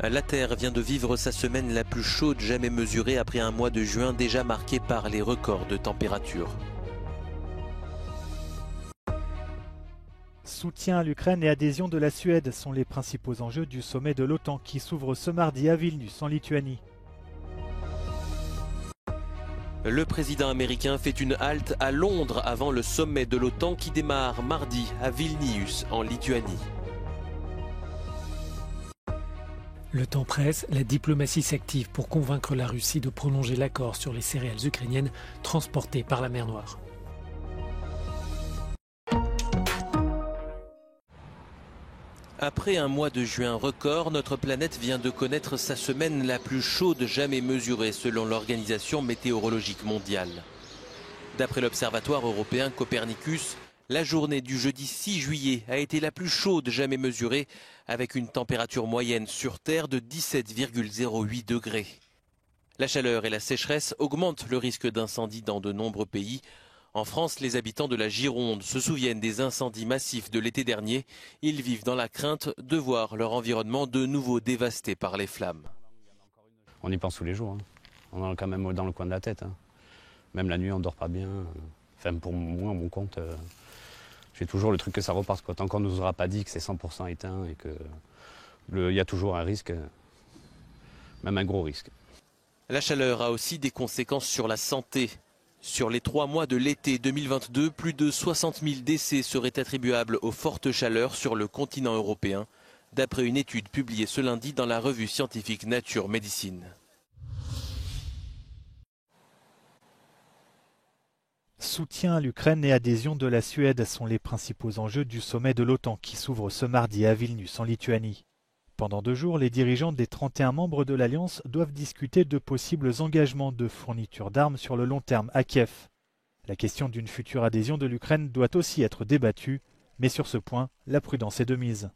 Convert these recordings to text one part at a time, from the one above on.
La Terre vient de vivre sa semaine la plus chaude jamais mesurée après un mois de juin déjà marqué par les records de température. Soutien à l'Ukraine et adhésion de la Suède sont les principaux enjeux du sommet de l'OTAN qui s'ouvre ce mardi à Vilnius en Lituanie. Le président américain fait une halte à Londres avant le sommet de l'OTAN qui démarre mardi à Vilnius en Lituanie. Le temps presse, la diplomatie s'active pour convaincre la Russie de prolonger l'accord sur les céréales ukrainiennes transportées par la mer Noire. Après un mois de juin record, notre planète vient de connaître sa semaine la plus chaude jamais mesurée selon l'Organisation météorologique mondiale. D'après l'Observatoire européen Copernicus, la journée du jeudi 6 juillet a été la plus chaude jamais mesurée, avec une température moyenne sur Terre de 17,08 degrés. La chaleur et la sécheresse augmentent le risque d'incendie dans de nombreux pays. En France, les habitants de la Gironde se souviennent des incendies massifs de l'été dernier. Ils vivent dans la crainte de voir leur environnement de nouveau dévasté par les flammes. On y pense tous les jours. On en a quand même dans le coin de la tête. Même la nuit, on ne dort pas bien. Enfin, pour moi, mon compte, j'ai toujours le truc que ça reparte. Tant qu'on ne nous aura pas dit que c'est 100% éteint et qu'il y a toujours un risque, même un gros risque. La chaleur a aussi des conséquences sur la santé. Sur les 3 mois de l'été 2022, plus de 60 000 décès seraient attribuables aux fortes chaleurs sur le continent européen, d'après une étude publiée ce lundi dans la revue scientifique Nature Médecine. Soutien à l'Ukraine et adhésion de la Suède sont les principaux enjeux du sommet de l'OTAN qui s'ouvre ce mardi à Vilnius en Lituanie. Pendant 2 jours, les dirigeants des 31 membres de l'Alliance doivent discuter de possibles engagements de fourniture d'armes sur le long terme à Kiev. La question d'une future adhésion de l'Ukraine doit aussi être débattue, mais sur ce point, la prudence est de mise.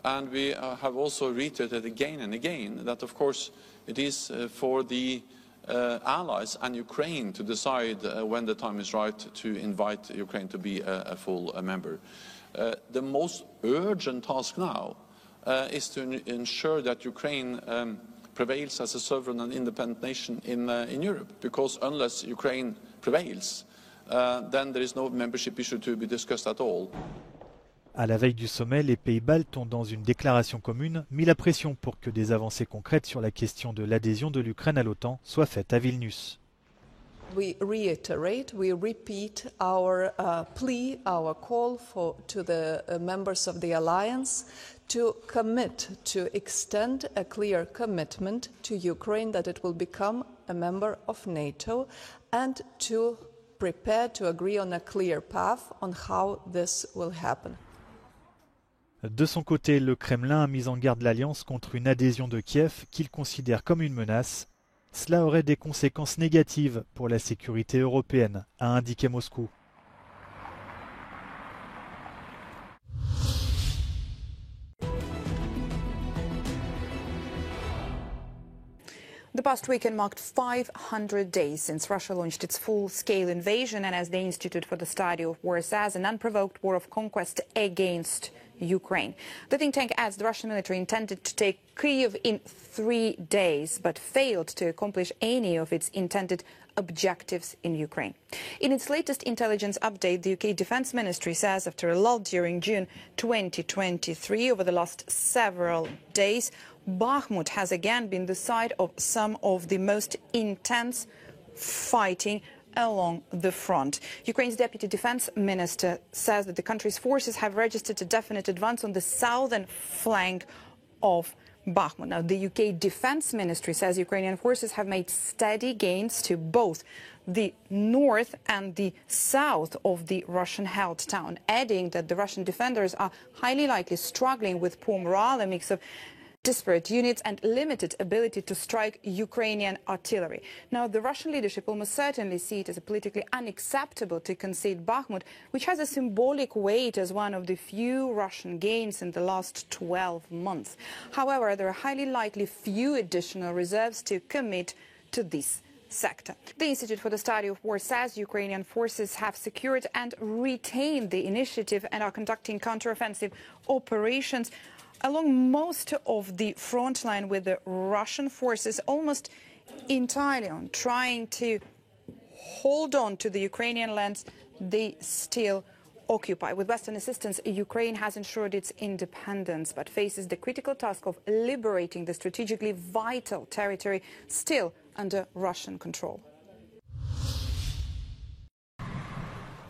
And we have also reiterated again and again that of course it is for the allies and Ukraine to decide when the time is right to invite Ukraine to be a full member. The most urgent task now is to ensure that Ukraine prevails as a sovereign and independent nation in Europe, because unless Ukraine prevails, then there is no membership issue to be discussed at all. À la veille du sommet, les pays baltes ont, dans une déclaration commune, mis la pression pour que des avancées concrètes sur la question de l'adhésion de l'Ukraine à l'OTAN soient faites à Vilnius. We reiterate, we repeat our plea, our call to the members of the alliance to commit, to extend a clear commitment to Ukraine that it will become a member of NATO, and to prepare to agree on a clear path on how this will happen. De son côté, le Kremlin a mis en garde l'Alliance contre une adhésion de Kiev qu'il considère comme une menace. Cela aurait des conséquences négatives pour la sécurité européenne, a indiqué Moscou. The past weekend marked 500 days since Russia launched its full-scale invasion, and as the Institute for the Study of War says, an unprovoked war of conquest against Ukraine. The think tank adds the Russian military intended to take Kyiv in 3 days, but failed to accomplish any of its intended objectives in Ukraine. In its latest intelligence update, the UK Defence Ministry says after a lull during June 2023, over the last several days, Bakhmut has again been the site of some of the most intense fighting along the front. Ukraine's Deputy Defence Minister says that the country's forces have registered a definite advance on the southern flank of Bakhmut. Now, the UK Defence Ministry says Ukrainian forces have made steady gains to both the north and the south of the Russian-held town, adding that the Russian defenders are highly likely struggling with poor morale, a mix of disparate units and limited ability to strike Ukrainian artillery. Now, the Russian leadership almost certainly see it as politically unacceptable to concede Bakhmut, which has a symbolic weight as one of the few Russian gains in the last 12 months. However, there are highly likely few additional reserves to commit to this sector. The Institute for the Study of War says Ukrainian forces have secured and retained the initiative and are conducting counteroffensive operations along most of the front line with the Russian forces almost entirely on trying to hold on to the Ukrainian lands they still occupy. With Western assistance, Ukraine has ensured its independence, but faces the critical task of liberating the strategically vital territory still under Russian control.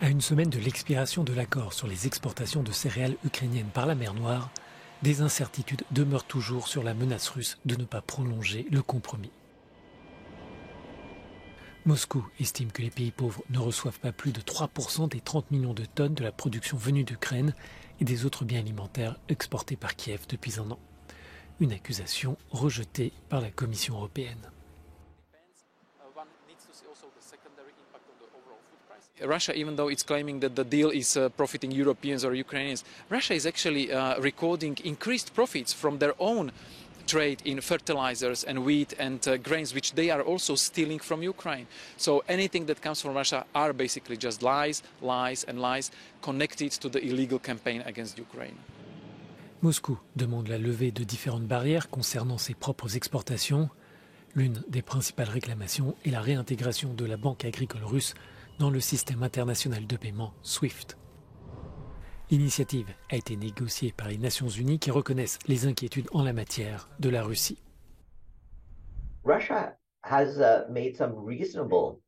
À une semaine de l'expiration de l'accord sur les exportations de céréales ukrainiennes par la mer Noire, des incertitudes demeurent toujours sur la menace russe de ne pas prolonger le compromis. Moscou estime que les pays pauvres ne reçoivent pas plus de 3% des 30 millions de tonnes de la production venue d'Ukraine et des autres biens alimentaires exportés par Kiev depuis un an. Une accusation rejetée par la Commission européenne. Russia, even though it's claiming that the deal is profiting Europeans or Ukrainians, Russia is actually recording increased profits from their own trade in fertilizers and wheat and grains, which they are also stealing from Ukraine. So anything that comes from Russia are basically just lies, lies and lies connected to the illegal campaign against Ukraine. Moscou demande la levée de différentes barrières concernant ses propres exportations. L'une des principales réclamations est la réintégration de la Banque agricole russe dans le système international de paiement SWIFT. L'initiative a été négociée par les Nations Unies qui reconnaissent les inquiétudes en la matière de la Russie. Russia has made some reasonable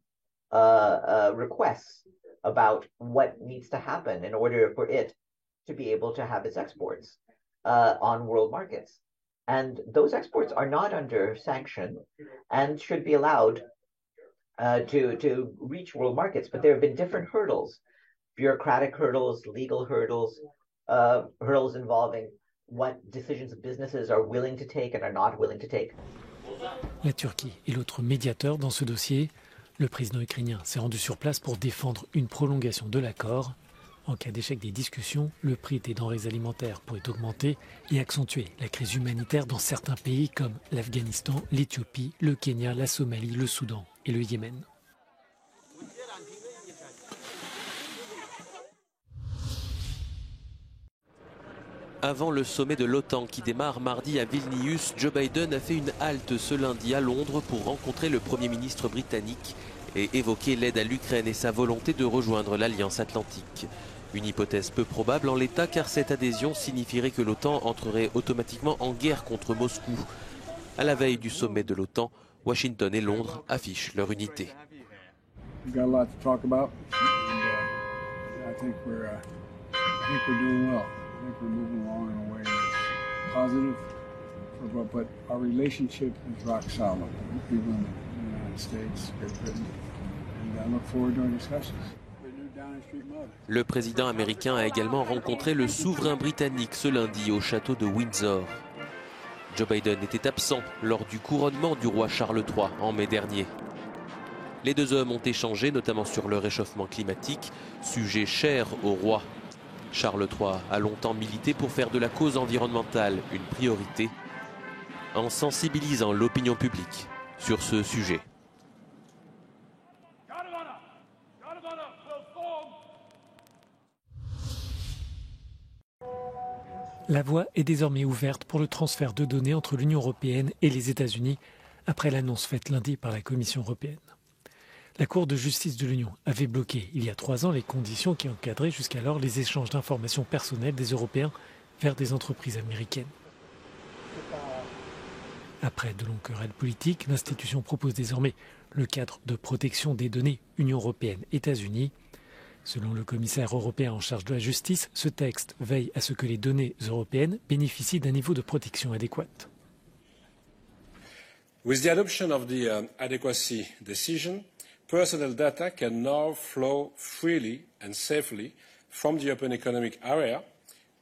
requests about what needs to happen in order for it to be able to have its exports on world markets. And those exports are not under sanction and should be allowed to reach world markets. But there have been different hurdles, bureaucratic hurdles, legal hurdles, hurdles involving what decisions businesses are willing to take and are not willing to take. La Turquie est l'autre médiateur dans ce dossier. Le président ukrainien s'est rendu sur place pour défendre une prolongation de l'accord. En cas d'échec des discussions, le prix des denrées alimentaires pourrait augmenter et accentuer la crise humanitaire dans certains pays comme l'Afghanistan, l'Éthiopie, le Kenya, la Somalie, le Soudan et le Yémen. Avant le sommet de l'OTAN qui démarre mardi à Vilnius, Joe Biden a fait une halte ce lundi à Londres pour rencontrer le Premier ministre britannique et évoquer l'aide à l'Ukraine et sa volonté de rejoindre l'Alliance Atlantique. Une hypothèse peu probable en l'état car cette adhésion signifierait que l'OTAN entrerait automatiquement en guerre contre Moscou. À la veille du sommet de l'OTAN, Washington et Londres affichent leur unité. I think we're moving along in a way that's positive, but our relationship is rock solid with people in the United States, Great Britain, and I look forward to our discussions. Le président américain a également rencontré le souverain britannique ce lundi au château de Windsor. Joe Biden était absent lors du couronnement du roi Charles III en mai dernier. Les deux hommes ont échangé notamment sur le réchauffement climatique, sujet cher au roi. Charles III a longtemps milité pour faire de la cause environnementale une priorité, en sensibilisant l'opinion publique sur ce sujet. La voie est désormais ouverte pour le transfert de données entre l'Union européenne et les États-Unis après l'annonce faite lundi par la Commission européenne. La Cour de justice de l'Union avait bloqué il y a 3 ans les conditions qui encadraient jusqu'alors les échanges d'informations personnelles des Européens vers des entreprises américaines. Après de longues querelles politiques, l'institution propose désormais le cadre de protection des données Union européenne-États-Unis. Selon le commissaire européen en charge de la justice, ce texte veille à ce que les données européennes bénéficient d'un niveau de protection adéquat. With the adoption of the adequacy decision, personal data can now flow freely and safely from the European Economic Area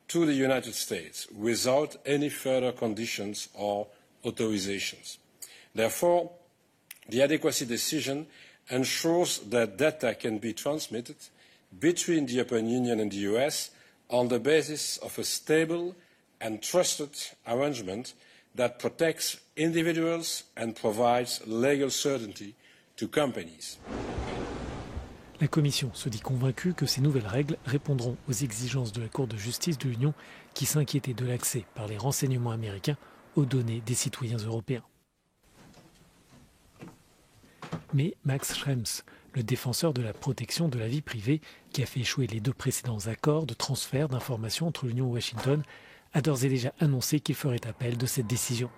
to the United States without any further conditions or authorizations. Therefore, the adequacy decision ensures that data can be transmitted between the European Union and the US on the basis of a stable and trusted arrangement that protects individuals and provides legal certainty to companies. La Commission se dit convaincue que ces nouvelles règles répondront aux exigences de la Cour de justice de l'Union qui s'inquiétait de l'accès par les renseignements américains aux données des citoyens européens. Mais Max Schrems, le défenseur de la protection de la vie privée, qui a fait échouer les 2 précédents accords de transfert d'informations entre l'Union et Washington, a d'ores et déjà annoncé qu'il ferait appel de cette décision.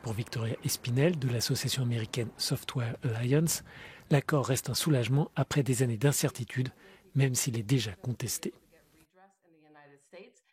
Pour Victoria Espinel de l'association américaine Software Alliance, l'accord reste un soulagement après des années d'incertitude, même s'il est déjà contesté.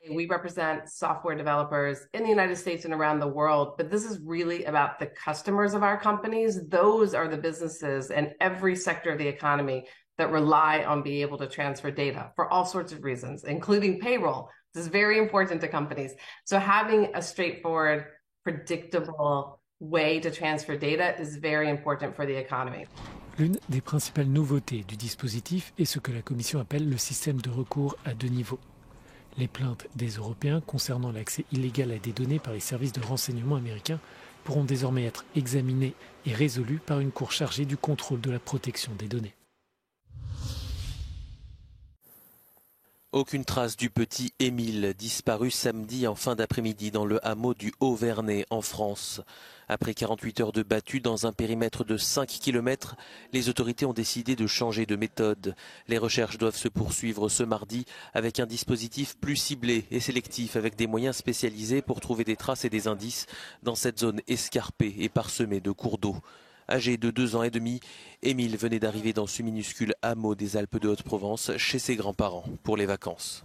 We represent software developers in the United States and around the world, but this is really about the customers of our companies. Those are the businesses in every sector of the economy that rely on being able to transfer data for all sorts of reasons, including payroll. This is very important to companies. So having a straightforward, predictable way to transfer data is very important for the economy. L'une des principales nouveautés du dispositif est ce que la Commission appelle le système de recours à 2 niveaux. Les plaintes des Européens concernant l'accès illégal à des données par les services de renseignement américains pourront désormais être examinées et résolues par une cour chargée du contrôle de la protection des données. Aucune trace du petit Émile, disparu samedi en fin d'après-midi dans le hameau du Haut-Vernay en France. Après 48 heures de battue dans un périmètre de 5 km, les autorités ont décidé de changer de méthode. Les recherches doivent se poursuivre ce mardi avec un dispositif plus ciblé et sélectif avec des moyens spécialisés pour trouver des traces et des indices dans cette zone escarpée et parsemée de cours d'eau. Âgé de 2 ans et demi, Émile venait d'arriver dans ce minuscule hameau des Alpes de Haute-Provence chez ses grands-parents pour les vacances.